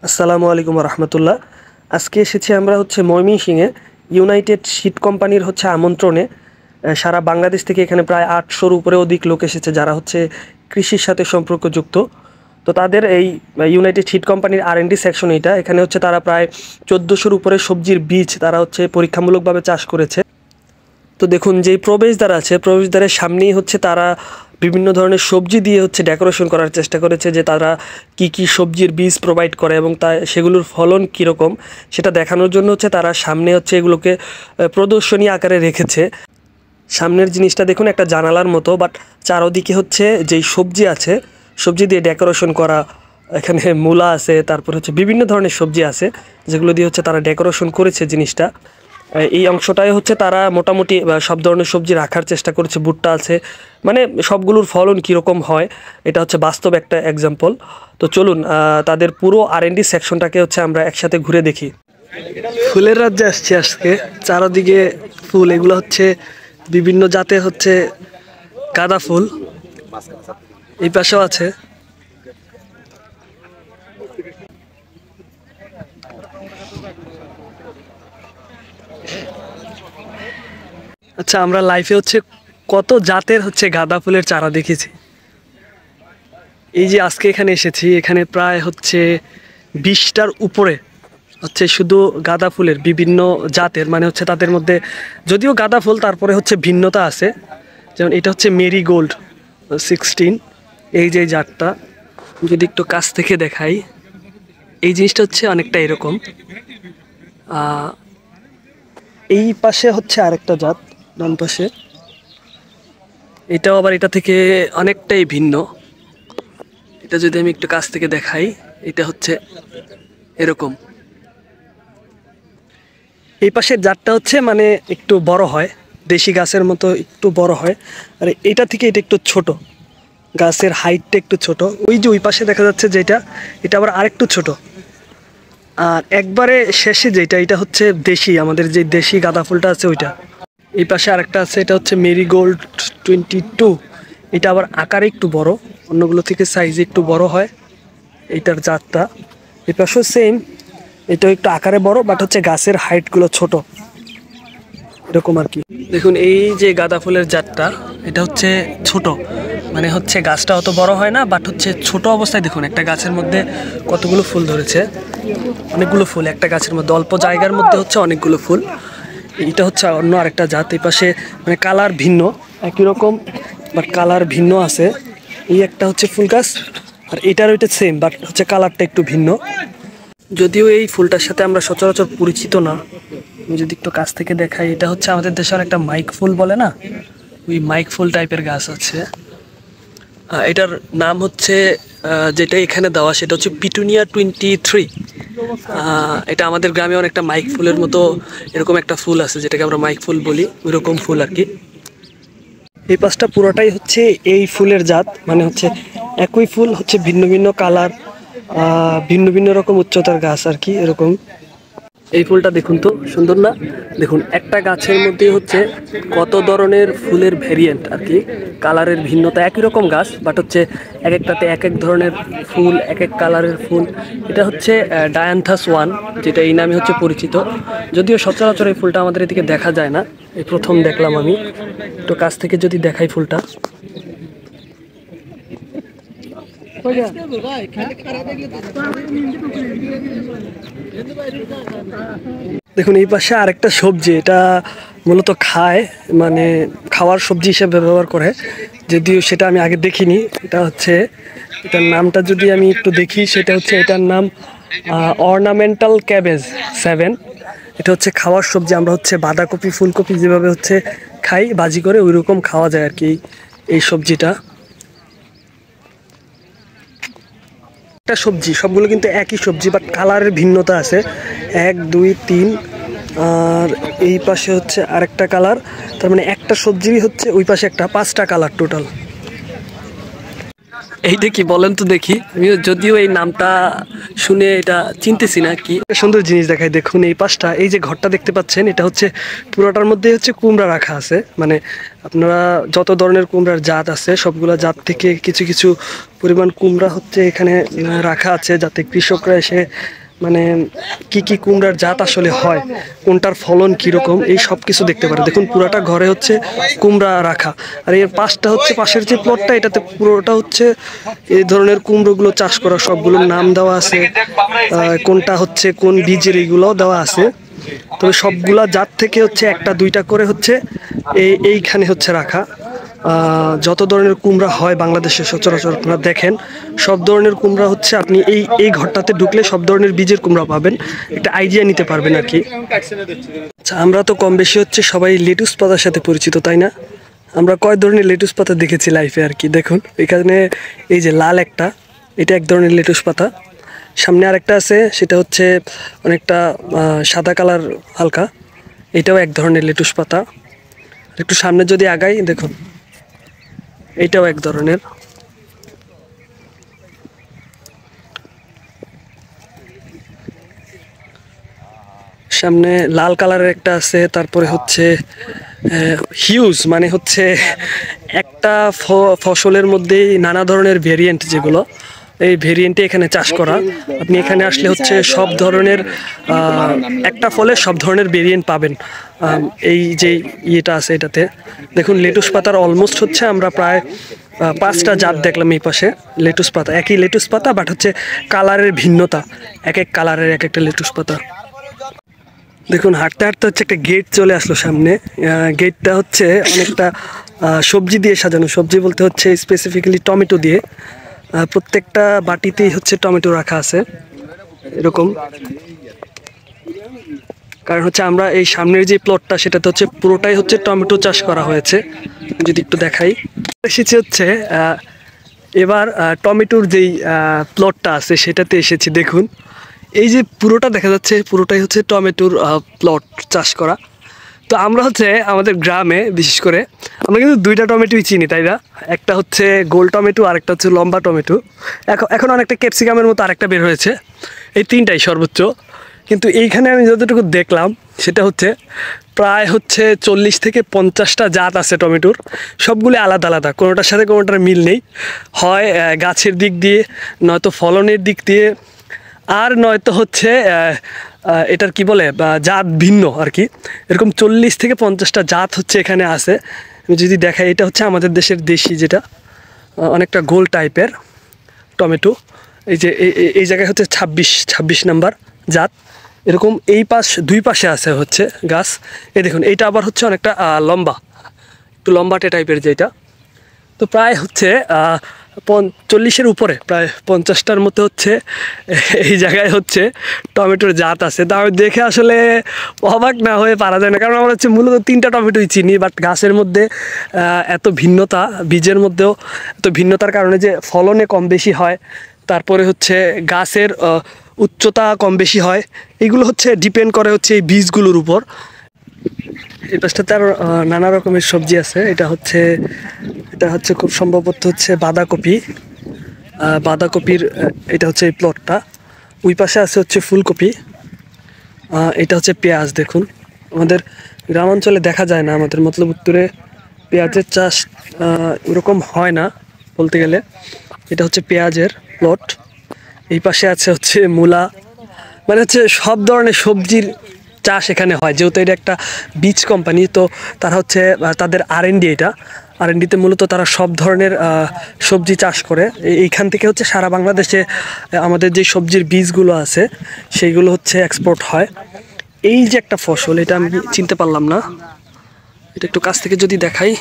আসসালামু আলাইকুম রহমতুল্লাহ। আজকে এসেছি আমরা ময়মনসিংহে ইউনাইটেড শীট কোম্পানির আমন্ত্রণে। সারা বাংলাদেশ থেকে এখানে প্রায় 800-র উপরে অধিক লোক এসেছে যারা কৃষির সাথে সম্পর্কযুক্ত। তো তাদের এই ইউনাইটেড শীট কোম্পানির R&D সেকশন এখানে তারা প্রায় 1400-র উপরে সবজির বীজ তারা পরীক্ষামূলকভাবে চাষ করেছে। তো দেখুন যেই প্রবেশদ্বার আছে, প্রবেশদ্বারের সামনেই তারা বিভিন্ন ধরনের সবজি দিয়ে ডেকোরেশন করার চেষ্টা করেছে, যে তারা কি সবজির বীজ প্রোভাইড করে এবং সেগুলোর ফলন কীরকম সেটা দেখানোর জন্য তারা সামনে এগুলোকে প্রদর্শনী আকারে রেখেছে। সামনের জিনিসটা দেখুন একটা জানালার মতো, বাট চারদিকে যেই সবজি আছে সবজি দিয়ে ডেকোরেশন করা। এখানে মূলা আছে, তারপর বিভিন্ন ধরনের সবজি আছে যেগুলো দিয়ে তারা ডেকোরেশন করেছে জিনিসটা। এই অংশটায় তারা মোটামুটি সব ধরনের সবজি রাখার চেষ্টা করেছে। ভুট্টা আছে, মানে সবগুলোর ফলন কীরকম হয় এটা বাস্তব একটা এক্সাম্পল। তো চলুন তাদের পুরো R&D সেকশনটাকে আমরা একসাথে ঘুরে দেখি। ফুলের রাজ্যে আসছি আজকে। চারদিকে ফুল, এগুলো বিভিন্ন জাতের গাঁদা ফুল। এই পাশেও আছে। আচ্ছা, আমরা লাইফে কত জাতের গাঁদা ফুলের চারা দেখেছি। এই যে আজকে এখানে এসেছি, এখানে প্রায় 20টার উপরে শুধু গাঁদা ফুলের বিভিন্ন জাতের, মানে তাদের মধ্যে যদিও গাঁদা ফুল তারপরে ভিন্নতা আছে। যেমন এটা মেরিগোল্ড 16। এই যে জাতটা যদি একটু কাছ থেকে দেখাই, এই জিনিসটা অনেকটা এরকম। এই পাশে আরেকটা জাত, ডান পাশে, এটাও আবার এটা থেকে অনেকটাই ভিন্ন। এটা যদি আমি একটু কাছ থেকে দেখাই, এটা এরকম। এই পাশের জাতটা মানে একটু বড় হয়, দেশি গাছের মতো একটু বড় হয়। আর এটা থেকে এটা একটু ছোট, গাছের হাইটটা একটু ছোট। ওই যে ওই পাশে দেখা যাচ্ছে যেটা, এটা আবার আরেকটু ছোট। আর একবারে শেষে যেটা, এটা দেশি, আমাদের যে দেশি গাঁদা ফুলটা আছে ওইটা। এই পাশে আরেকটা আছে, এটা মেরিগোল্ড 22। এটা আবার আকারে একটু বড়, অন্যগুলো থেকে সাইজে একটু বড় হয় এইটার জাতটা। এই পাশেও সেম, এটাও একটু আকারে বড়, বাট গাছের হাইটগুলো ছোট, এরকম আর কি। দেখুন এই যে গাঁদা ফুলের জাতটা, এটা ছোট, মানে গাছটা অত বড় হয় না, বাট ছোট অবস্থায় দেখুন একটা গাছের মধ্যে কতগুলো ফুল ধরেছে। অনেকগুলো ফুল একটা গাছের মধ্যে, অল্প জায়গার মধ্যে অনেকগুলো ফুল। এটা অন্য আরেকটা জাত। এই পাশে মানে কালার ভিন্ন, একই রকম বাট কালার ভিন্ন আছে। এই একটা ফুল গাছ, আর এটার ওইটা সেম, বাট কালারটা একটু ভিন্ন। যদিও এই ফুলটার সাথে আমরা সচরাচর পরিচিত না। আমি যদি একটু কাছ থেকে দেখাই, এটা আমাদের দেশের একটা মাইক ফুল বলে না, ওই মাইক ফুল টাইপের গাছ আছে। এটার নাম যেটা এখানে দেওয়া সেটা পিটুনিয়া 23। এটা আমাদের গ্রামে অনেকটা মাইক ফুলের মতো এরকম একটা ফুল আছে, যেটাকে আমরা মাইক ফুল বলি, ওইরকম ফুল আর কি। এই পাশটা পুরোটাই এই ফুলের জাত, মানে একই ফুল ভিন্ন ভিন্ন কালার, ভিন্ন ভিন্ন রকম উচ্চতার গাছ আর কি, এরকম। এই ফুলটা দেখুন তো সুন্দর না? দেখুন একটা গাছের মধ্যে কত ধরনের ফুলের ভেরিয়েন্ট আর কি, কালারের ভিন্নতা। একই রকম গাছ, বাট এক একটাতে এক এক ধরনের ফুল, এক এক কালারের ফুল। এটা ডায়ান্থাস 1, যেটা এই নামে পরিচিত। যদিও সচরাচর এই ফুলটা আমাদের এদিকে দেখা যায় না, এই প্রথম দেখলাম আমি। একটু কাছ থেকে যদি দেখাই ফুলটা, দেখুন এই পাশে আরেকটা সবজি, এটা মূলত খায়, মানে খাওয়ার সবজি হিসেবে ব্যবহার করে, যদিও সেটা আমি আগে দেখিনি। এটা এটার নামটা যদি আমি একটু দেখি, সেটা এটার নাম অর্নামেন্টাল ক্যাবেজ 7। এটা খাওয়ার সবজি। আমরা বাঁধাকপি, ফুলকপি যেভাবে খাই ভাজি করে, ওই রকম খাওয়া যায় আর কি এই সবজিটা। একটা সবজি, সবগুলো কিন্তু একই সবজি, বাট কালারের ভিন্নতা আছে, 1 2 3। আর এই পাশে আরেকটা কালার, তার মানে একটা সবজিরই ওই পাশে একটা 5টা কালার টোটাল। এইটা কি বলেন তো দেখি, আমি যদিও এই নামটা শুনে এটা চিনতেছি না কি। সুন্দর জিনিস দেখাই, দেখুন এই পাশটা, এই যে ঘরটা দেখতে পাচ্ছেন, এটা হচ্ছে পুরোটার মধ্যে হচ্ছে কুমড়া রাখা আছে। মানে আপনারা যত ধরনের কুমড়ার জাত আছে সবগুলা জাত থেকে কিছু কিছু পরিমাণ কুমড়া হচ্ছে এখানে রাখা আছে, যাতে কৃষকরা এসে মানে কি কি কুমড়ার জাত আসলে হয়, কোনটার ফলন কীরকম, এই সব কিছু দেখতে পারে। দেখুন পুরাটা ঘরে হচ্ছে কুমড়া রাখা, আর এর পাশটা হচ্ছে পাশের যে প্লটটা, এটাতে পুরোটা হচ্ছে এই ধরনের কুমড়োগুলো চাষ করা, সবগুলোর নাম দেওয়া আছে, কোনটা হচ্ছে কোন বীজের, এইগুলোও দেওয়া আছে। তবে সবগুলা জাত থেকে হচ্ছে একটা দুইটা করে হচ্ছে এইখানে হচ্ছে রাখা। যত ধরনের কুমড়া হয় বাংলাদেশে সচরাচর আপনারা দেখেন, সব ধরনের কুমড়া হচ্ছে আপনি এই ঘরটাতে ঢুকলে সব ধরনের বীজের কুমড়া পাবেন, একটা আইডিয়া নিতে পারবেন আর কি। আচ্ছা, আমরা তো কম বেশি হচ্ছে সবাই লেটুস পাতার সাথে পরিচিত, তাই না? আমরা কয় ধরনের লেটুস পাতা দেখেছি লাইফে আর কি। দেখুন এখানে এই যে লাল একটা, এটা এক ধরনের লেটুস পাতা। সামনে আরেকটা আছে, সেটা হচ্ছে অনেকটা সাদা কালার হালকা, এটাও এক ধরনের লেটুস পাতা। একটু সামনে যদি আগাই, দেখুন এইটাও এক ধরনের। সামনে লাল কালারের একটা আছে, তারপরে হচ্ছে হিউজ, মানে হচ্ছে একটা ফসলের মধ্যেই নানা ধরনের ভেরিয়েন্ট, যেগুলো এই ভেরিয়েন্টে এখানে চাষ করা। আপনি এখানে আসলে হচ্ছে সব ধরনের একটা ফলে সব ধরনের ভেরিয়েন্ট পাবেন। এই যে ইয়েটা আছে এটাতে দেখুন, লেটুস পাতার অলমোস্ট হচ্ছে আমরা প্রায় 5টা জাত দেখলাম এই পাশে। লেটুস পাতা একই লেটুস পাতা, বাট হচ্ছে কালারের ভিন্নতা, এক এক কালারের এক একটা লেটুস পাতা। দেখুন হাঁটতে হাঁটতে হচ্ছে একটা গেট চলে আসলো সামনে। গেটটা হচ্ছে অনেকটা সবজি দিয়ে সাজানো, সবজি বলতে হচ্ছে স্পেসিফিক্যালি টমেটো দিয়ে। প্রত্যেকটা বাটিতেই হচ্ছে টমেটো রাখা আছে এরকম, কারণ হচ্ছে আমরা এই সামনের যে প্লটটা, সেটাতে হচ্ছে পুরোটাই হচ্ছে টমেটো চাষ করা হয়েছে। যদি একটু দেখাই, এসেছে হচ্ছে এবার টমেটোর যেই প্লটটা আছে সেটাতে এসেছি। দেখুন এই যে পুরোটা দেখা যাচ্ছে, পুরোটাই হচ্ছে টমেটোর প্লট চাষ করা। তো আমরা হচ্ছে আমাদের গ্রামে বিশেষ করে আমরা কিন্তু 2টা টমেটোই চিনি, তাই না? একটা হচ্ছে গোল টমেটো, আরেকটা হচ্ছে লম্বা টমেটো। এখন অনেকটা ক্যাপসিকামের মতো আরেকটা বের হয়েছে, এই 3টাই সর্বোচ্চ। কিন্তু এইখানে আমি যতটুকু দেখলাম সেটা হচ্ছে প্রায় হচ্ছে 40 থেকে 50টা জাত আছে টমেটোর, সবগুলো আলাদা আলাদা, কোনোটার সাথে কোনোটার মিল নেই। হয় গাছের দিক দিয়ে, নয়তো ফলনের দিক দিয়ে, আর নয়তো হচ্ছে এটার কি বলে জাত ভিন্ন আর কি। এরকম 40 থেকে 50টা জাত হচ্ছে এখানে আছে। আমি যদি দেখাই, এটা হচ্ছে আমাদের দেশের দেশি, যেটা অনেকটা গোল টাইপের টমেটো। এই যে এই জায়গায় হচ্ছে 26 নাম্বার জাত। এরকম এই দুই পাশে আছে হচ্ছে গাছ। এই দেখুন এইটা আবার হচ্ছে অনেকটা লম্বা, একটু লম্বাটে টাইপের যেটা। তো প্রায় হচ্ছে 40-এর উপরে, প্রায় 50টার মতো হচ্ছে এই জায়গায় হচ্ছে টমেটোর জাত আছে। তা আমি দেখে আসলে অবাক না হয়ে পারা যায় না, কারণ আমরা হচ্ছে মূলত 3টা টমেটোই চিনি, বাট গাছের মধ্যে এত ভিন্নতা, বীজের মধ্যেও এত ভিন্নতার কারণে যে ফলনে কম বেশি হয়, তারপরে হচ্ছে গাছের উচ্চতা কম বেশি হয়, এগুলো হচ্ছে ডিপেন্ড করে হচ্ছে এই বীজগুলোর উপর। এই পাশটাতে আরও নানা রকমের সবজি আছে। এটা হচ্ছে খুব সম্ভবত হচ্ছে বাঁধাকপি। বাঁধাকপির এটা হচ্ছে এই প্লটটা। ওই পাশে আছে হচ্ছে ফুলকপি। এটা হচ্ছে পেঁয়াজ। দেখুন আমাদের গ্রামাঞ্চলে দেখা যায় না, আমাদের মতলব উত্তরে পেঁয়াজের চাষ ওরকম হয় না বলতে গেলে। এটা হচ্ছে পেঁয়াজের প্লট। এই পাশে আছে হচ্ছে মূলা, মানে হচ্ছে সব ধরনের সবজির চাষ এখানে হয়। যেহেতু এটা একটা বীজ কোম্পানি, তো তারা হচ্ছে তাদের R&D, এটা R&Dতে মূলত তারা সব ধরনের সবজি চাষ করে। এইখান থেকে হচ্ছে সারা বাংলাদেশে আমাদের যে সবজির বীজগুলো আছে সেইগুলো হচ্ছে এক্সপোর্ট হয়। এই যে একটা ফসল, এটা আমি চিনতে পারলাম না, এটা একটু কাছ থেকে যদি দেখাই,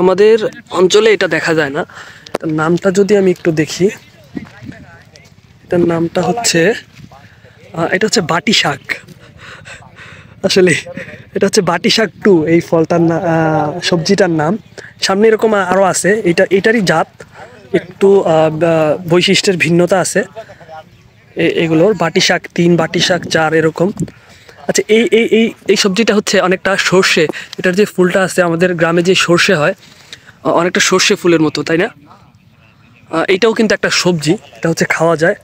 আমাদের অঞ্চলে এটা দেখা যায় না। এটার নামটা যদি আমি একটু দেখি, এটার নামটা হচ্ছে এটা হচ্ছে বাটি শাক। আসলে এটা হচ্ছে বাটি শাক 2, এই ফলটার সবজিটার নাম। সামনে এরকম আরও আছে, এটারই জাত একটু বৈশিষ্ট্যের ভিন্নতা আছে এগুলোর। বাটি শাক 3, বাটি শাক 4 এরকম। আচ্ছা, এই সবজিটা হচ্ছে অনেকটা সর্ষে, এটার যে ফুলটা আছে আমাদের গ্রামে যে সর্ষে হয়, অনেকটা সর্ষে ফুলের মতো, তাই না? এটাও কিন্তু একটা সবজি, এটা হচ্ছে খাওয়া যায়।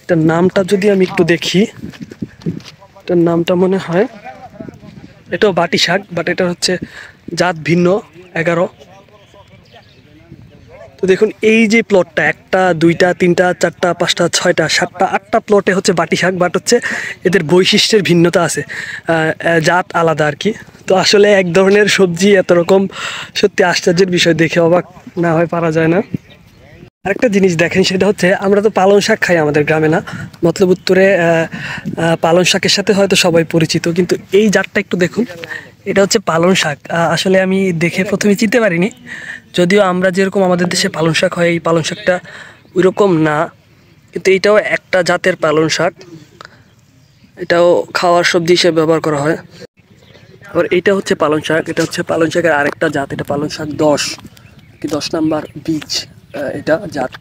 এটার নামটা যদি আমি একটু দেখি, এটার নামটা মনে হয় এটাও বাটি শাক, বাট এটা হচ্ছে জাত ভিন্ন 11। তো দেখুন এই যে প্লটটা, একটা দুইটা তিনটা চারটা পাঁচটা ছয়টা সাতটা আটটা প্লটে হচ্ছে বাটি শাক, বাট হচ্ছে এদের বৈশিষ্ট্যের ভিন্নতা আছে, জাত আলাদা আর কি। তো আসলে এক ধরনের সবজি এত রকম, সত্যি আশ্চর্যের বিষয়, দেখে অবাক না হয় পারা যায় না। আরেকটা জিনিস দেখেন, সেটা হচ্ছে আমরা তো পালং শাক খাই আমাদের গ্রামে, না মতলব উত্তরে পালং শাকের সাথে হয়তো সবাই পরিচিত, কিন্তু এই জাতটা একটু দেখুন, এটা হচ্ছে পালং শাক। আসলে আমি দেখে প্রথমে চিনতে পারিনি, যদিও আমরা যেরকম আমাদের দেশে পালং শাক হয়, এই পালং শাকটা ওইরকম না, কিন্তু এটাও একটা জাতের পালং শাক, এটাও খাওয়ার সবজি হিসেবে ব্যবহার করা হয়। আবার এইটা হচ্ছে পালং শাক, এটা হচ্ছে পালং শাকের আরেকটা জাত, এটা পালং শাক 10 কি 10 নাম্বার বীজ, এটা জাত।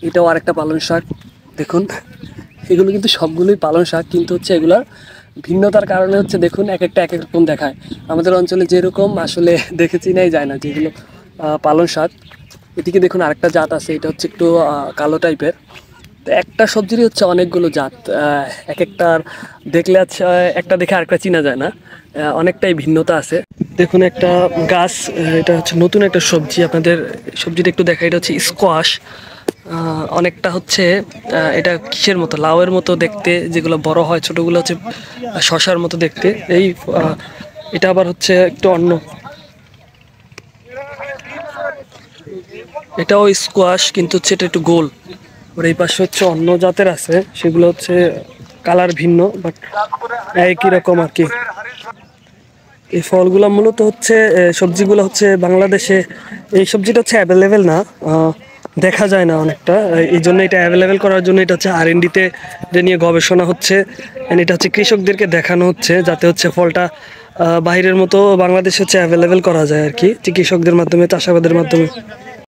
এটাও আরেকটা পালং শাক। দেখুন এগুলো কিন্তু সবগুলোই পালং শাক, কিন্তু হচ্ছে এগুলার ভিন্নতার কারণে হচ্ছে দেখুন এক একটা এক এক রকম দেখায়। আমাদের অঞ্চলে যেরকম আসলে দেখে চিনাই যায় না যে এগুলো পালং শাক। এদিকে দেখুন আরেকটা জাত আছে, এটা হচ্ছে একটু কালো টাইপের। তো একটা সবজিরই হচ্ছে অনেকগুলো জাত, এক একটার দেখলে হচ্ছে একটা দেখে আরেকটা চিনা যায় না, অনেকটাই ভিন্নতা আছে। দেখুন একটা গাছ, এটা হচ্ছে নতুন একটা সবজি, আপনাদের সবজিটা একটু দেখা, এটা হচ্ছে স্কোয়াশ। অনেকটা হচ্ছে এটা কিসের মতো, লাউয়ের মতো দেখতে, যেগুলো বড় হয়, ছোটগুলো হচ্ছে শশার মতো দেখতে। এই এটা আবার হচ্ছে একটু অন্য, এটাও স্কোয়াশ কিন্তু হচ্ছে এটা একটু গোল। ওর এই পাশে হচ্ছে অন্য জাতের আছে, সেগুলো হচ্ছে কালার ভিন্ন, বাট একই রকম আর কি। এই ফলগুলো মূলত হচ্ছে সবজিগুলো হচ্ছে বাংলাদেশে, এই সবজিটা হচ্ছে অ্যাভেলেবেল না, দেখা যায় না অনেকটা, এই জন্য এটা অ্যাভেলেবেল করার জন্য এটা হচ্ছে R&D-তে নিয়ে গবেষণা হচ্ছে, এটা হচ্ছে কৃষকদেরকে দেখানো হচ্ছে, যাতে হচ্ছে ফলটা বাইরের মতো বাংলাদেশে হচ্ছে অ্যাভেলেবেল করা যায় আর কি, চিকিৎসকদের মাধ্যমে, চাষাবাদের মাধ্যমে।